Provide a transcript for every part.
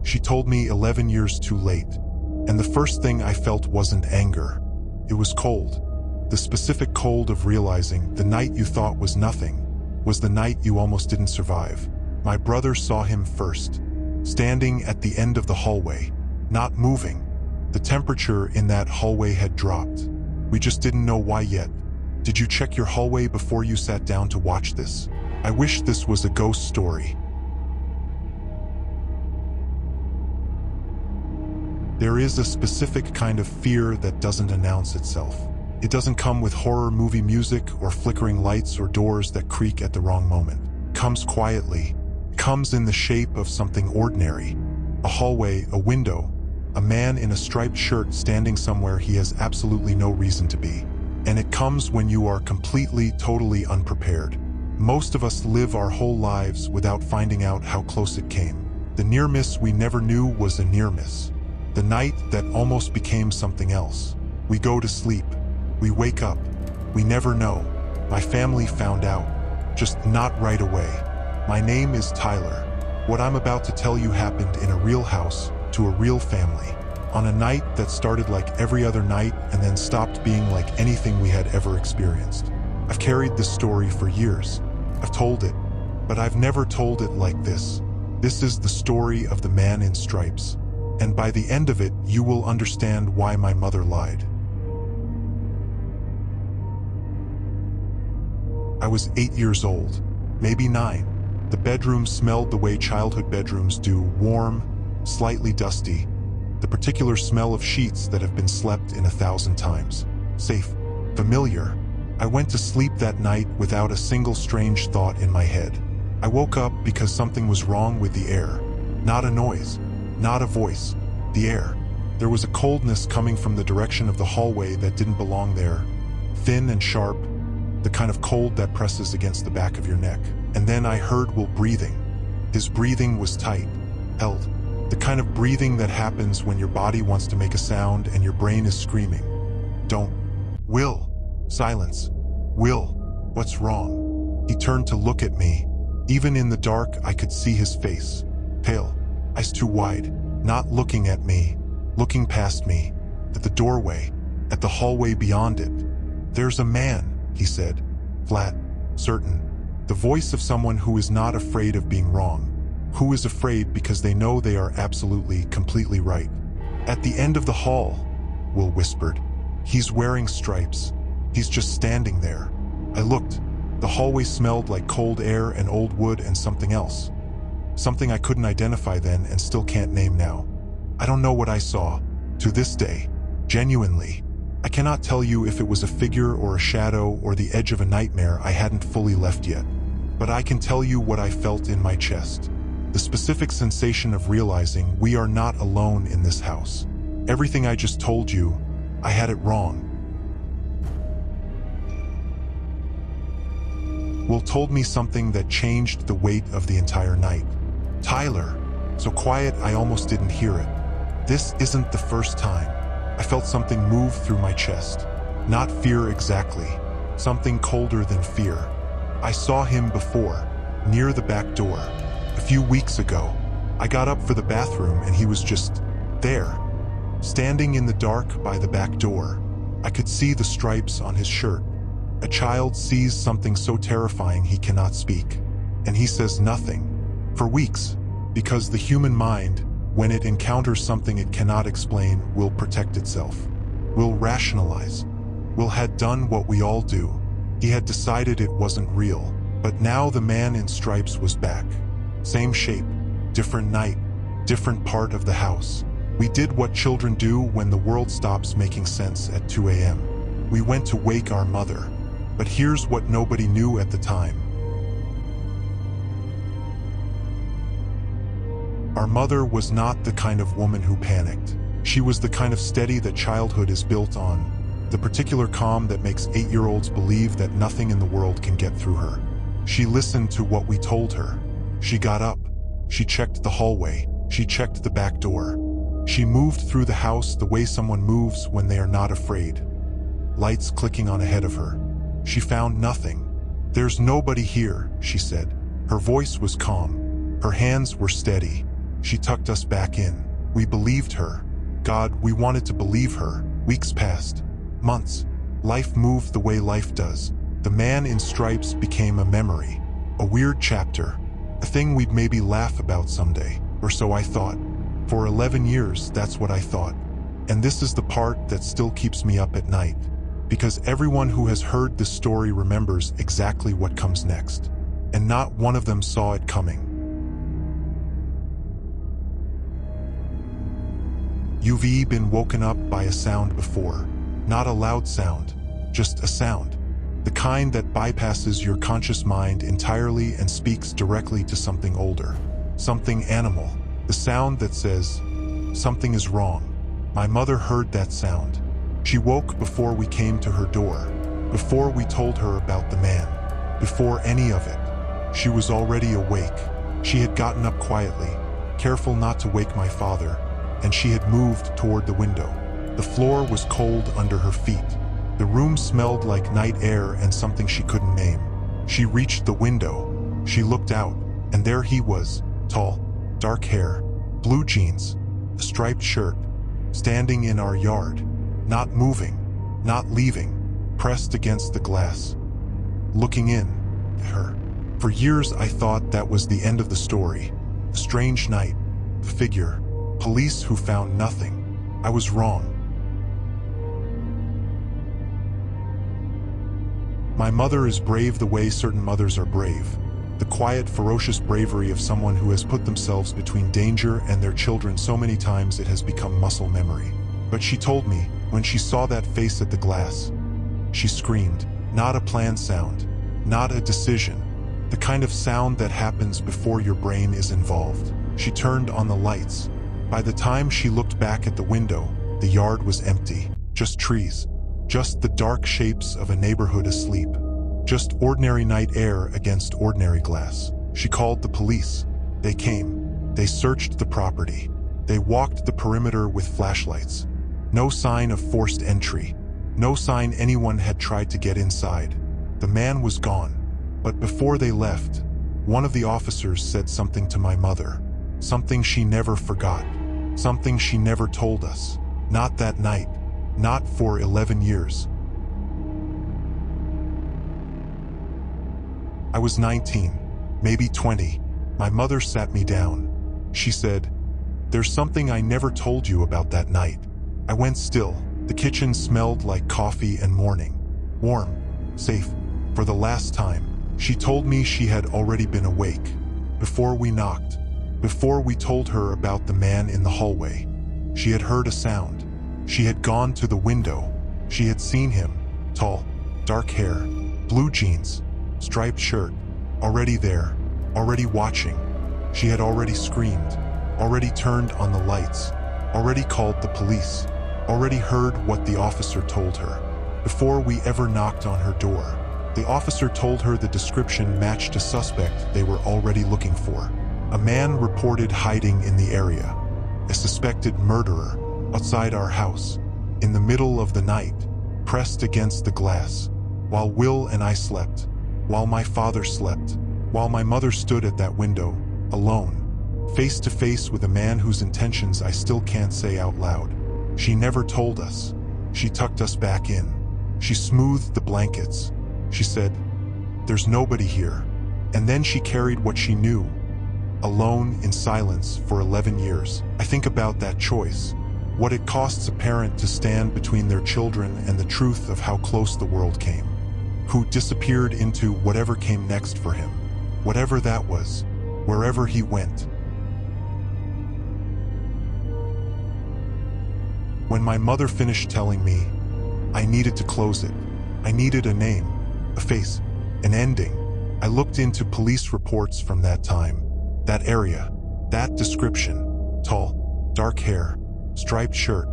She told me 11 years too late. And the first thing I felt wasn't anger. It was cold. The specific cold of realizing the night you thought was nothing was the night you almost didn't survive. My brother saw him first, standing at the end of the hallway, not moving. The temperature in that hallway had dropped. We just didn't know why yet. Did you check your hallway before you sat down to watch this? I wish this was a ghost story. There is a specific kind of fear that doesn't announce itself. It doesn't come with horror movie music or flickering lights or doors that creak at the wrong moment. It comes quietly. It comes in the shape of something ordinary. A hallway, a window, a man in a striped shirt standing somewhere he has absolutely no reason to be. And it comes when you are completely, totally unprepared. Most of us live our whole lives without finding out how close it came. The near miss we never knew was a near miss. The night that almost became something else. We go to sleep. We wake up. We never know. My family found out. Just not right away. My name is Tyler. What I'm about to tell you happened in a real house, to a real family. On a night that started like every other night and then stopped being like anything we had ever experienced. I've carried this story for years. I've told it, but I've never told it like this. This is the story of the man in stripes. And by the end of it, you will understand why my mother lied. I was 8 years old, maybe 9. The bedroom smelled the way childhood bedrooms do, warm, slightly dusty. The particular smell of sheets that have been slept in 1,000 times. Safe, familiar. I went to sleep that night without a single strange thought in my head. I woke up because something was wrong with the air. Not a noise. Not a voice. The air. There was a coldness coming from the direction of the hallway that didn't belong there. Thin and sharp. The kind of cold that presses against the back of your neck. And then I heard Will breathing. His breathing was tight. Held. The kind of breathing that happens when your body wants to make a sound and your brain is screaming. Don't. Will. Silence. Will. What's wrong? He turned to look at me. Even in the dark, I could see his face. Pale. Eyes too wide. Not looking at me. Looking past me. At the doorway. At the hallway beyond it. There's a man, he said. Flat. Certain. The voice of someone who is not afraid of being wrong. Who is afraid because they know they are absolutely, completely right. At the end of the hall, Will whispered. He's wearing stripes. He's just standing there. I looked. The hallway smelled like cold air and old wood and something else. Something I couldn't identify then and still can't name now. I don't know what I saw. To this day. Genuinely. I cannot tell you if it was a figure or a shadow or the edge of a nightmare I hadn't fully left yet. But I can tell you what I felt in my chest. The specific sensation of realizing we are not alone in this house. Everything I just told you, I had it wrong. Will told me something that changed the weight of the entire night. Tyler. So quiet I almost didn't hear it. This isn't the first time. I felt something move through my chest. Not fear exactly. Something colder than fear. I saw him before, near the back door. A few weeks ago. I got up for the bathroom and he was just there. Standing in the dark by the back door. I could see the stripes on his shirt. A child sees something so terrifying he cannot speak. And he says nothing. For weeks. Because the human mind, when it encounters something it cannot explain, will protect itself. Will rationalize. Will had done what we all do. He had decided it wasn't real. But now the man in stripes was back. Same shape. Different night. Different part of the house. We did what children do when the world stops making sense at 2 a.m. We went to wake our mother. But here's what nobody knew at the time. Our mother was not the kind of woman who panicked. She was the kind of steady that childhood is built on. The particular calm that makes 8-year-olds believe that nothing in the world can get through her. She listened to what we told her. She got up. She checked the hallway. She checked the back door. She moved through the house the way someone moves when they are not afraid. Lights clicking on ahead of her. She found nothing. There's nobody here, she said. Her voice was calm. Her hands were steady. She tucked us back in. We believed her. God, we wanted to believe her. Weeks passed. Months. Life moved the way life does. The man in stripes became a memory. A weird chapter. A thing we'd maybe laugh about someday. Or so I thought. For 11 years, that's what I thought. And this is the part that still keeps me up at night. Because everyone who has heard this story remembers exactly what comes next. And not one of them saw it coming. You've been woken up by a sound before. Not a loud sound, just a sound. The kind that bypasses your conscious mind entirely and speaks directly to something older. Something animal. The sound that says, something is wrong. My mother heard that sound. She woke before we came to her door. Before we told her about the man. Before any of it. She was already awake. She had gotten up quietly, careful not to wake my father, and she had moved toward the window. The floor was cold under her feet. The room smelled like night air and something she couldn't name. She reached the window. She looked out, and there he was, tall, dark hair, blue jeans, a striped shirt, standing in our yard, not moving, not leaving, pressed against the glass, looking in at her. For years I thought that was the end of the story. A strange night, a figure, police who found nothing. I was wrong. My mother is brave the way certain mothers are brave. The quiet, ferocious bravery of someone who has put themselves between danger and their children so many times it has become muscle memory. But she told me, when she saw that face at the glass, she screamed, not a planned sound, not a decision, the kind of sound that happens before your brain is involved. She turned on the lights. By the time she looked back at the window, the yard was empty. Just trees. Just the dark shapes of a neighborhood asleep. Just ordinary night air against ordinary glass. She called the police. They came. They searched the property. They walked the perimeter with flashlights. No sign of forced entry. No sign anyone had tried to get inside. The man was gone. But before they left, one of the officers said something to my mother. Something she never forgot. Something she never told us. Not that night. Not for 11 years. I was 19, maybe 20. My mother sat me down. She said, "There's something I never told you about that night." I went still. The kitchen smelled like coffee and morning. Warm, safe, for the last time. She told me she had already been awake. Before we knocked. Before we told her about the man in the hallway. She had heard a sound. She had gone to the window. She had seen him, tall, dark hair, blue jeans, striped shirt, already there, already watching. She had already screamed, already turned on the lights, already called the police, already heard what the officer told her. Before we ever knocked on her door, the officer told her the description matched a suspect they were already looking for. A man reported hiding in the area, a suspected murderer, outside our house, in the middle of the night, pressed against the glass, while Will and I slept, while my father slept, while my mother stood at that window, alone, face to face with a man whose intentions I still can't say out loud. She never told us. She tucked us back in. She smoothed the blankets. She said, "There's nobody here." And then she carried what she knew, alone in silence for 11 years. I think about that choice. What it costs a parent to stand between their children and the truth of how close the world came. Who disappeared into whatever came next for him. Whatever that was. Wherever he went. When my mother finished telling me, I needed to close it. I needed a name, a face, an ending. I looked into police reports from that time, that area, that description. Tall, dark hair, striped shirt.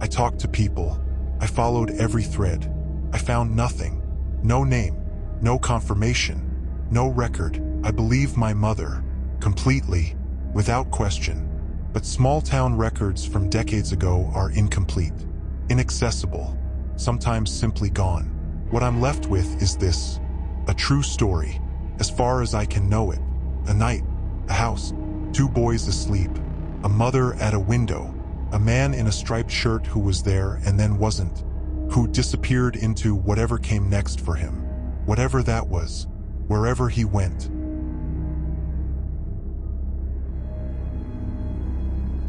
I talked to people. I followed every thread. I found nothing. No name. No confirmation. No record. I believe my mother. Completely. Without question. But small-town records from decades ago are incomplete. Inaccessible. Sometimes simply gone. What I'm left with is this. A true story. As far as I can know it. A night. A house. 2 boys asleep. a mother at a window, a man in a striped shirt who was there and then wasn't, who disappeared into whatever came next for him, whatever that was, wherever he went.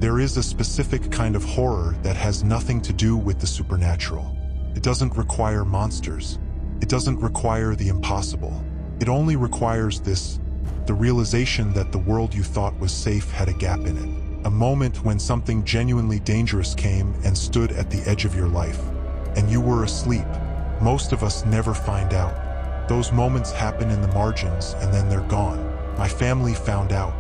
There is a specific kind of horror that has nothing to do with the supernatural. It doesn't require monsters. It doesn't require the impossible. It only requires the realization that the world you thought was safe had a gap in it. A moment when something genuinely dangerous came and stood at the edge of your life, and you were asleep. Most of us never find out. Those moments happen in the margins and then they're gone. My family found out.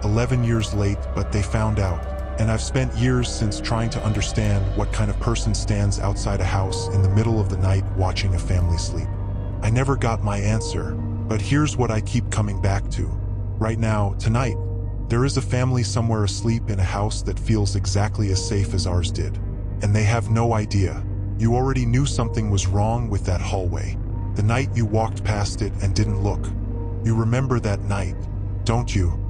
11 years late, but they found out. And I've spent years since trying to understand what kind of person stands outside a house in the middle of the night watching a family sleep. I never got my answer, but here's what I keep coming back to. Right now, tonight, there is a family somewhere asleep in a house that feels exactly as safe as ours did. And they have no idea. You already knew something was wrong with that hallway. The night you walked past it and didn't look. You remember that night, don't you?